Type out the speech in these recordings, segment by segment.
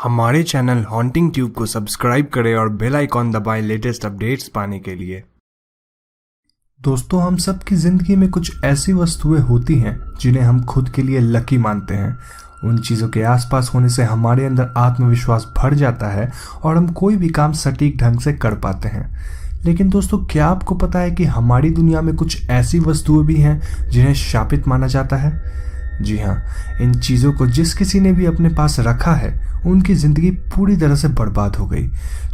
हमारे channel haunting tube को subscribe करें और बेल आइकॉन दबाएं लेटेस्ट अपडेट्स पाने के लिए। दोस्तों, हम सब की जिंदगी में कुछ ऐसी वस्तुएं होती हैं जिन्हें हम खुद के लिए लकी मानते हैं। उन चीज़ों के आसपास होने से हमारे अंदर आत्मविश्वास भर जाता है और हम कोई भी काम सटीक ढंग से कर पाते हैं। लेकिन दोस्तों, क्या आपको पता है कि हमारी दुनिया में कुछ ऐसी वस्तुएं भी हैं जिन्हें शापित माना जाता है? जी हाँ, इन चीज़ों को जिस किसी ने भी अपने पास रखा है उनकी ज़िंदगी पूरी तरह से बर्बाद हो गई।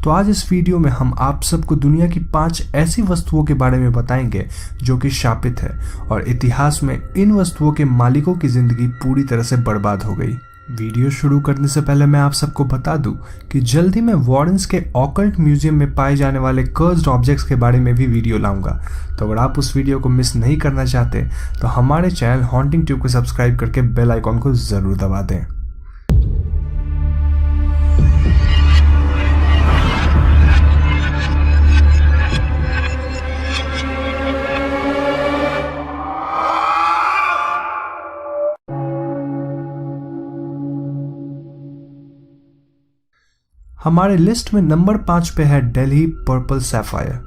तो आज इस वीडियो में हम आप सबको दुनिया की 5 ऐसी वस्तुओं के बारे में बताएंगे जो कि शापित है और इतिहास में इन वस्तुओं के मालिकों की ज़िंदगी पूरी तरह से बर्बाद हो गई। वीडियो शुरू करने से पहले मैं आप सबको बता दूं कि जल्द ही मैं वॉरेंस के ऑकल्ट म्यूजियम में पाए जाने वाले कर्स्ड ऑब्जेक्ट्स के बारे में भी वीडियो लाऊंगा। तो अगर आप उस वीडियो को मिस नहीं करना चाहते तो हमारे चैनल हॉन्टिंग ट्यूब को सब्सक्राइब करके बेल आइकॉन को ज़रूर दबा दें। हमारे लिस्ट में नंबर 5 पे है दिल्ली पर्पल सैफायर।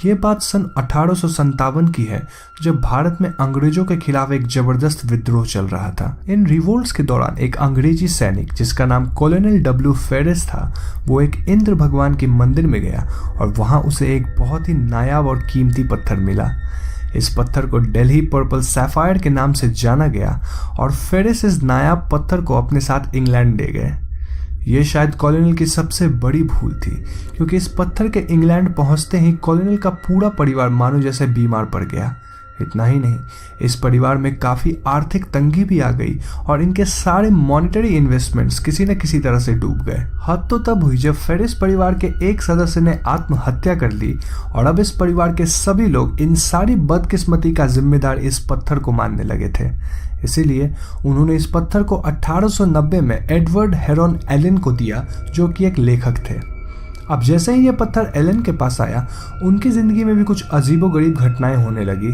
ये बात सन 1857 की है, जब भारत में अंग्रेजों के खिलाफ एक जबरदस्त विद्रोह चल रहा था। इन रिवोल्ट्स के दौरान एक अंग्रेजी सैनिक जिसका नाम कॉलोनल डब्ल्यू फेरिस था, वो एक इंद्र भगवान के मंदिर में गया और वहां उसे एक बहुत ही नायाब और कीमती पत्थर मिला। इस पत्थर को दिल्ली पर्पल सैफायर के नाम से जाना गया और फेरिस इस नायाब पत्थर को अपने साथ इंग्लैंड ले गए। ये शायद कॉलोनल की सबसे बड़ी भूल थी, क्योंकि इस पत्थर के इंग्लैंड पहुंचते ही कॉलोनल का पूरा परिवार मानो जैसे बीमार पड़ गया। इतना ही नहीं, इस परिवार में काफ़ी आर्थिक तंगी भी आ गई और इनके सारे मॉनेटरी इन्वेस्टमेंट्स किसी न किसी तरह से डूब गए। हद तो तब हुई जब फेरिस परिवार के एक सदस्य ने आत्महत्या कर ली और अब इस परिवार के सभी लोग इन सारी बदकिस्मती का जिम्मेदार इस पत्थर को मानने लगे थे। इसीलिए उन्होंने इस पत्थर को 1890 में एडवर्ड हेरोन एलन को दिया, जो कि एक लेखक थे। अब जैसे ही ये पत्थर एलन के पास आया, उनकी ज़िंदगी में भी कुछ अजीबोगरीब घटनाएं होने लगी।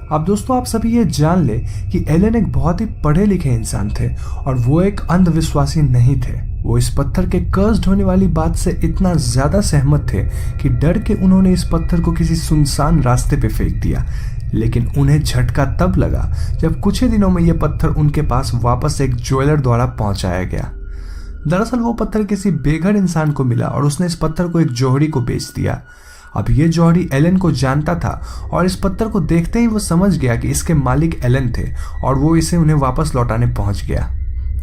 अब दोस्तों, आप सभी ये जान ले कि एलन एक बहुत ही पढ़े लिखे इंसान थे और वो एक अंधविश्वासी नहीं थे। वो इस पत्थर के कर्स्ड होने वाली बात से इतना ज़्यादा सहमत थे कि डर के उन्होंने इस पत्थर को किसी सुनसान रास्ते पे फेंक दिया। लेकिन उन्हें झटका तब लगा जब कुछ ही दिनों में यह पत्थर उनके पास वापस एक ज्वेलर द्वारा पहुंचाया गया। दरअसल वो पत्थर किसी बेघर इंसान को मिला और उसने इस पत्थर को एक जौहरी को बेच दिया। अब ये जौहरी एलन को जानता था और इस पत्थर को देखते ही वो समझ गया कि इसके मालिक एलन थे और वो इसे उन्हें वापस लौटाने पहुंच गया।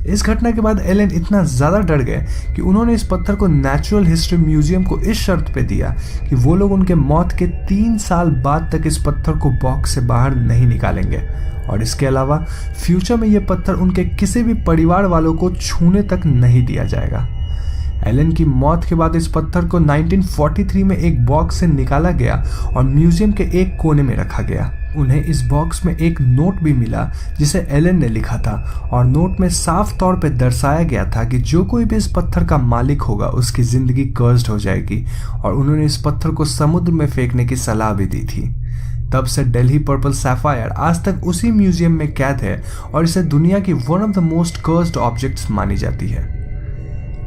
इस घटना के बाद एलन इतना ज़्यादा डर गए कि उन्होंने इस पत्थर को नेचुरल हिस्ट्री म्यूजियम को इस शर्त पे दिया कि वो लोग उनके मौत के 3 साल बाद तक इस पत्थर को बॉक्स से बाहर नहीं निकालेंगे और इसके अलावा फ्यूचर में ये पत्थर उनके किसी भी परिवार वालों को छूने तक नहीं दिया जाएगा। एलन की मौत के बाद इस पत्थर को 1943 में एक बॉक्स से निकाला गया और म्यूजियम के एक कोने में रखा गया। उन्हें इस बॉक्स में एक नोट भी मिला जिसे एलन ने लिखा था और नोट में साफ तौर पर दर्शाया गया था कि जो कोई भी इस पत्थर का मालिक होगा उसकी ज़िंदगी कर्स्ड हो जाएगी और उन्होंने इस पत्थर को समुद्र में फेंकने की सलाह भी दी थी। तब से दिल्ली पर्पल सैफायर आज तक उसी म्यूजियम में कैद है और इसे दुनिया की one of the most cursed objects मानी जाती है।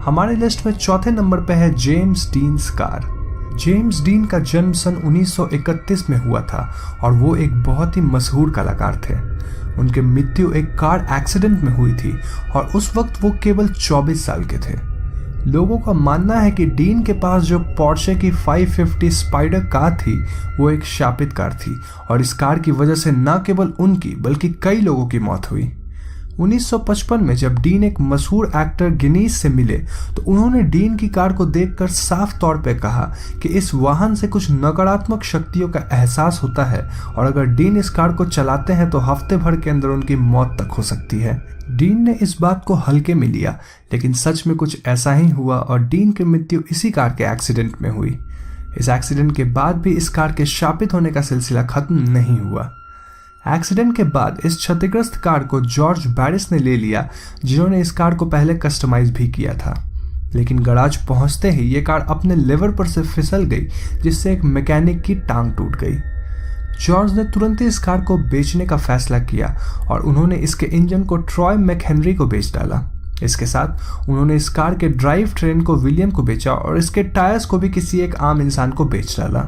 हमारे लिस्ट में चौथे नंबर पे है James deans car. James dean का जन्म सन 1931 में हुआ था और वो एक बहुत ही मशहूर कलाकार थे। उनकी मृत्यु एक कार एक्सीडेंट में हुई थी और उस वक्त वो केवल 24 साल के थे। लोगों का मानना है कि डीन के पास जो पोर्शे की 550 स्पाइडर कार थी वो एक शापित कार थी और इस कार की वजह से न केवल उनकी बल्कि कई लोगों की मौत हुई। 1955 में जब डीन एक मशहूर एक्टर गिनीस से मिले तो उन्होंने डीन की कार को देखकर साफ तौर पे कहा कि इस वाहन से कुछ नकारात्मक शक्तियों का एहसास होता है और अगर डीन इस कार को चलाते हैं तो हफ्ते भर के अंदर उनकी मौत तक हो सकती है। डीन ने इस बात को हल्के में लिया, लेकिन सच में कुछ ऐसा ही हुआ और डीन की मृत्यु इसी कार के एक्सीडेंट में हुई। इस एक्सीडेंट के बाद भी इस कार के शापित होने का सिलसिला खत्म नहीं हुआ। एक्सीडेंट के बाद इस क्षतिग्रस्त कार को जॉर्ज बैरिस ने ले लिया, जिन्होंने इस कार को पहले कस्टमाइज भी किया था। लेकिन गराज पहुंचते ही ये कार अपने लेवर पर से फिसल गई, जिससे एक मैकेनिक की टांग टूट गई। जॉर्ज ने तुरंत ही इस कार को बेचने का फैसला किया और उन्होंने इसके इंजन को ट्रॉय मैकहेनरी को बेच डाला। इसके साथ उन्होंने इस कार के ड्राइव ट्रेन को विलियम को बेचा और इसके टायर्स को भी किसी एक आम इंसान को बेच डाला।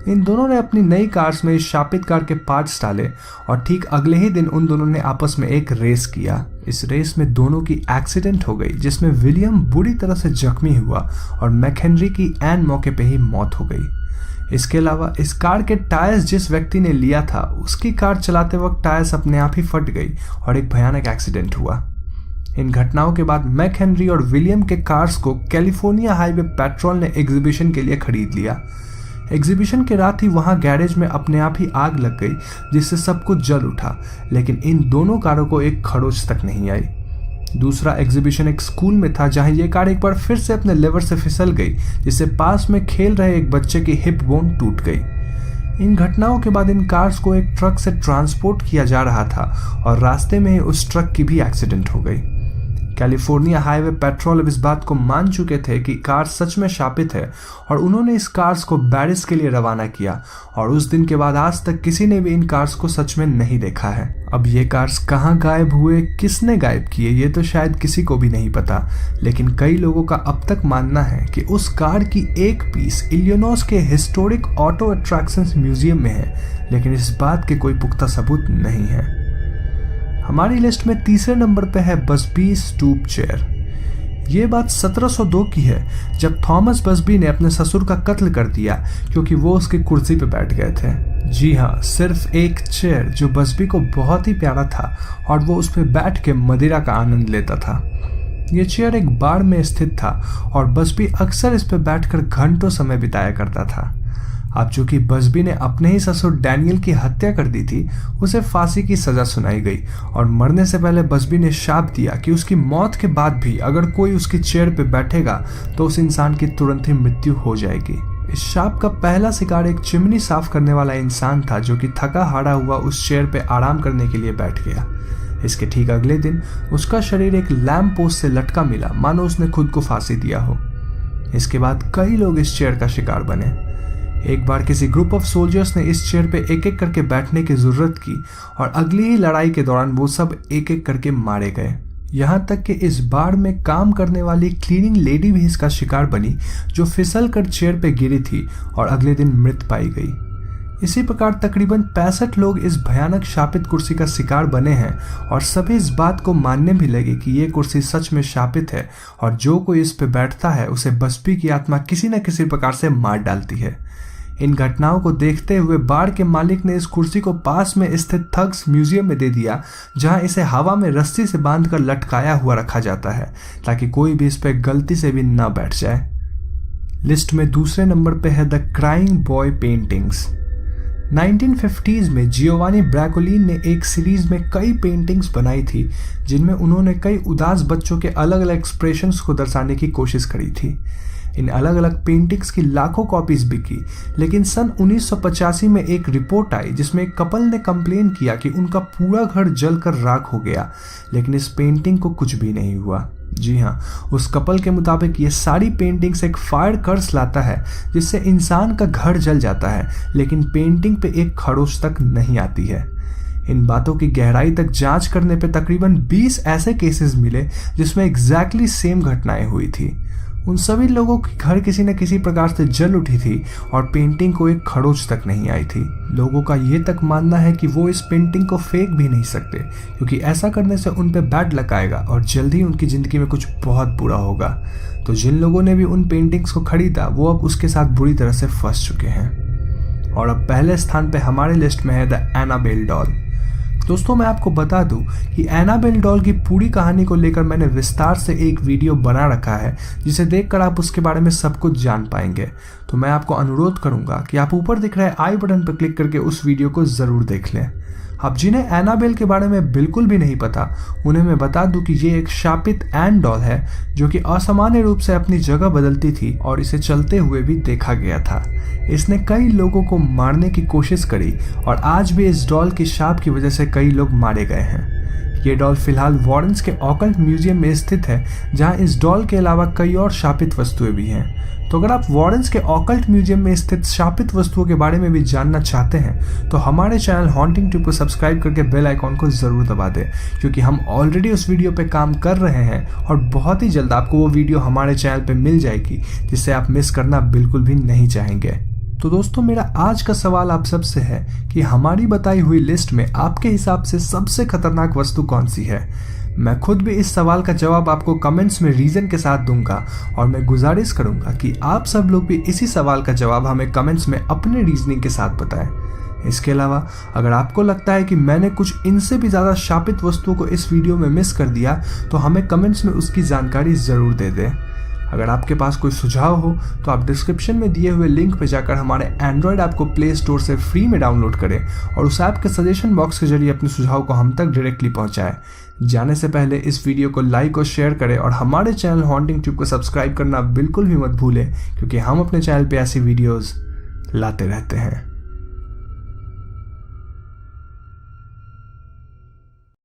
इन दोनों ने अपनी नई कार्स में इस शापित कार के पार्ट्स डाले और ठीक अगले ही दिन उन दोनों ने आपस में एक रेस किया। इस रेस में दोनों की एक्सीडेंट हो गई, जिसमें विलियम बुरी तरह से जख्मी हुआ और मैकहेनरी की ऐन मौके पे ही मौत हो गई। इसके अलावा इस कार के टायर्स जिस व्यक्ति ने लिया था, उसकी कार चलाते वक्त टायर्स अपने आप ही फट गई और एक भयानक एक्सीडेंट हुआ। इन घटनाओं के बाद मैकहेनरी और विलियम के कार्स को कैलिफोर्निया हाईवे पेट्रोल ने एग्जीबिशन के लिए खरीद लिया। एग्जीबिशन के रात ही वहां गैरेज में अपने आप ही आग लग गई, जिससे सब कुछ जल उठा, लेकिन इन दोनों कारों को एक खरोच तक नहीं आई। दूसरा एग्जीबिशन एक स्कूल में था, जहां ये कार एक बार फिर से अपने लेवर से फिसल गई, जिससे पास में खेल रहे एक बच्चे की हिप बोन टूट गई। इन घटनाओं के बाद इन कार्स को एक ट्रक से ट्रांसपोर्ट किया जा रहा था और रास्ते में ही उस ट्रक की भी एक्सीडेंट हो गई। कैलिफोर्निया हाईवे पेट्रोल अब इस बात को मान चुके थे कि कार सच में शापित है और उन्होंने इस कार्स को बैरिस के लिए रवाना किया और उस दिन के बाद आज तक किसी ने भी इन कार्स को सच में नहीं देखा है। अब ये कार्स कहाँ गायब हुए, किसने गायब किए, ये तो शायद किसी को भी नहीं पता, लेकिन कई लोगों का अब तक मानना है कि उस कार की एक पीस इलिनॉइस के हिस्टोरिक ऑटो अट्रैक्शंस म्यूजियम में है, लेकिन इस बात के कोई पुख्ता सबूत नहीं है। हमारी लिस्ट में तीसरे नंबर पे है बसबी स्टूप चेयर। ये बात 1702 की है, जब थॉमस बसबी ने अपने ससुर का कत्ल कर दिया क्योंकि वो उसकी कुर्सी पे बैठ गए थे। जी हाँ, सिर्फ एक चेयर जो बसबी को बहुत ही प्यारा था और वो उस पे बैठ के मदिरा का आनंद लेता था। ये चेयर एक बाड़ में स्थित था और बसबी अक्सर इस पे बैठकर घंटों समय बिताया करता था। अब चूंकि बसबी ने अपने ही ससुर डैनियल की हत्या कर दी थी, उसे फांसी की सजा सुनाई गई और मरने से पहले बसबी ने शाप दिया कि उसकी मौत के बाद भी अगर कोई उसकी चेयर पे बैठेगा तो उस इंसान की तुरंत ही मृत्यु हो जाएगी। इस शाप का पहला शिकार एक चिमनी साफ करने वाला इंसान था, जो कि थका हारा हुआ उस चेयर पे आराम करने के लिए बैठ गया। इसके ठीक अगले दिन उसका शरीर एक लैंप पोस्ट से लटका मिला, मानो उसने खुद को फांसी दिया हो। इसके बाद कई लोग इस चेयर का शिकार बने। एक बार किसी ग्रुप ऑफ सोल्जर्स ने इस चेयर पे एक एक करके बैठने की जरूरत की और अगली ही लड़ाई के दौरान वो सब एक एक करके मारे गए। यहाँ तक कि इस बार में काम करने वाली क्लीनिंग लेडी भी इसका शिकार बनी, जो फिसल कर चेयर पे गिरी थी और अगले दिन मृत पाई गई। इसी प्रकार तकरीबन 65 लोग इस भयानक शापित कुर्सी का शिकार बने हैं और सभी इस बात को मानने भी लगे कि ये कुर्सी सच में शापित है और जो कोई इस पे बैठता है उसे बसबी की आत्मा किसी न किसी प्रकार से मार डालती है। इन घटनाओं को देखते हुए बार के मालिक ने इस कुर्सी को पास में स्थित थग्स म्यूजियम में दे दिया, जहां इसे हवा में रस्सी से बांधकर लटकाया हुआ रखा जाता है ताकि कोई भी इस पे गलती से भी न बैठ जाए। लिस्ट में दूसरे नंबर पे है the crying boy paintings. 1950s में जियोवानी ब्रैकोलिन ने एक सीरीज में कई पेंटिंग्स बनाई थी, जिनमें उन्होंने कई उदास बच्चों के अलग अलग एक्सप्रेशंस को दर्शाने की कोशिश करी थी। इन अलग अलग पेंटिंग्स की लाखों कॉपीज बिकी, लेकिन सन 1985 में एक रिपोर्ट आई जिसमें एक कपल ने कंप्लेन किया कि उनका पूरा घर जलकर राख हो गया, लेकिन इस पेंटिंग को कुछ भी नहीं हुआ। जी हाँ, उस कपल के मुताबिक ये सारी पेंटिंग्स एक फायर कर्स लाता है जिससे इंसान का घर जल जाता है, लेकिन पेंटिंग पे एक खरोच तक नहीं आती है। इन बातों की गहराई तक जांच करने पे तकरीबन 20 ऐसे केसेस मिले जिसमें एग्जैक्टली सेम घटनाएं हुई थी। उन सभी लोगों के घर किसी न किसी प्रकार से जल उठी थी और पेंटिंग को एक खरोच तक नहीं आई थी। लोगों का ये तक मानना है कि वो इस पेंटिंग को फेंक भी नहीं सकते, क्योंकि ऐसा करने से उन पे बैड लक आएगा और जल्द ही उनकी ज़िंदगी में कुछ बहुत बुरा होगा। तो जिन लोगों ने भी उन पेंटिंग्स को खरीदा वो अब उसके साथ बुरी तरह से फंस चुके हैं। और अब पहले स्थान पे हमारे लिस्ट में है द एनाबेल डॉल। दोस्तों, मैं आपको बता दूं कि एनाबेल डॉल की पूरी कहानी को लेकर मैंने विस्तार से एक वीडियो बना रखा है, जिसे देखकर आप उसके बारे में सब कुछ जान पाएंगे। तो मैं आपको अनुरोध करूंगा कि आप ऊपर दिख रहे आई बटन पर क्लिक करके उस वीडियो को जरूर देख लें। अब जिन्हें एनाबेल के बारे में बिल्कुल भी नहीं पता, उन्हें मैं बता दूं कि ये एक शापित एन डॉल है जो कि असामान्य रूप से अपनी जगह बदलती थी और इसे चलते हुए भी देखा गया था। इसने कई लोगों को मारने की कोशिश करी और आज भी इस डॉल की शाप की वजह से कई लोग मारे गए हैं। ये डॉल फिलहाल वॉरेंस के ऑकल्ट म्यूजियम में स्थित है, जहां इस डॉल के अलावा कई और शापित वस्तुएं भी हैं। तो अगर आप वॉरेंस के ऑकल्ट म्यूजियम में स्थित शापित वस्तुओं के बारे में भी जानना चाहते हैं तो हमारे चैनल हॉन्टिंग ट्यूब को सब्सक्राइब करके बेल आइकॉन को जरूर दबा दें, क्योंकि हम ऑलरेडी उस वीडियो पे काम कर रहे हैं और बहुत ही जल्द आपको वो वीडियो हमारे चैनल पे मिल जाएगी, जिससे आप मिस करना बिल्कुल भी नहीं चाहेंगे। तो दोस्तों, मेरा आज का सवाल आप सबसे है कि हमारी बताई हुई लिस्ट में आपके हिसाब से सबसे खतरनाक वस्तु कौन सी है। मैं खुद भी इस सवाल का जवाब आपको कमेंट्स में रीजन के साथ दूंगा और मैं गुजारिश करूंगा कि आप सब लोग भी इसी सवाल का जवाब हमें कमेंट्स में अपने रीजनिंग के साथ बताएं। इसके अलावा अगर आपको लगता है कि मैंने कुछ इनसे भी ज़्यादा शापित वस्तुओं को इस वीडियो में मिस कर दिया तो हमें कमेंट्स में उसकी जानकारी ज़रूर दे दें। अगर आपके पास कोई सुझाव हो तो आप डिस्क्रिप्शन में दिए हुए लिंक पर जाकर हमारे एंड्रॉयड ऐप को प्ले स्टोर से फ्री में डाउनलोड करें और उस ऐप के सजेशन बॉक्स के जरिए अपने सुझाव को हम तक डायरेक्टली पहुंचाएं। जाने से पहले इस वीडियो को लाइक और शेयर करें और हमारे चैनल हॉन्टिंग ट्यूब को सब्सक्राइब करना बिल्कुल भी मत भूलें, क्योंकि हम अपने चैनल पे ऐसी वीडियोस लाते रहते हैं।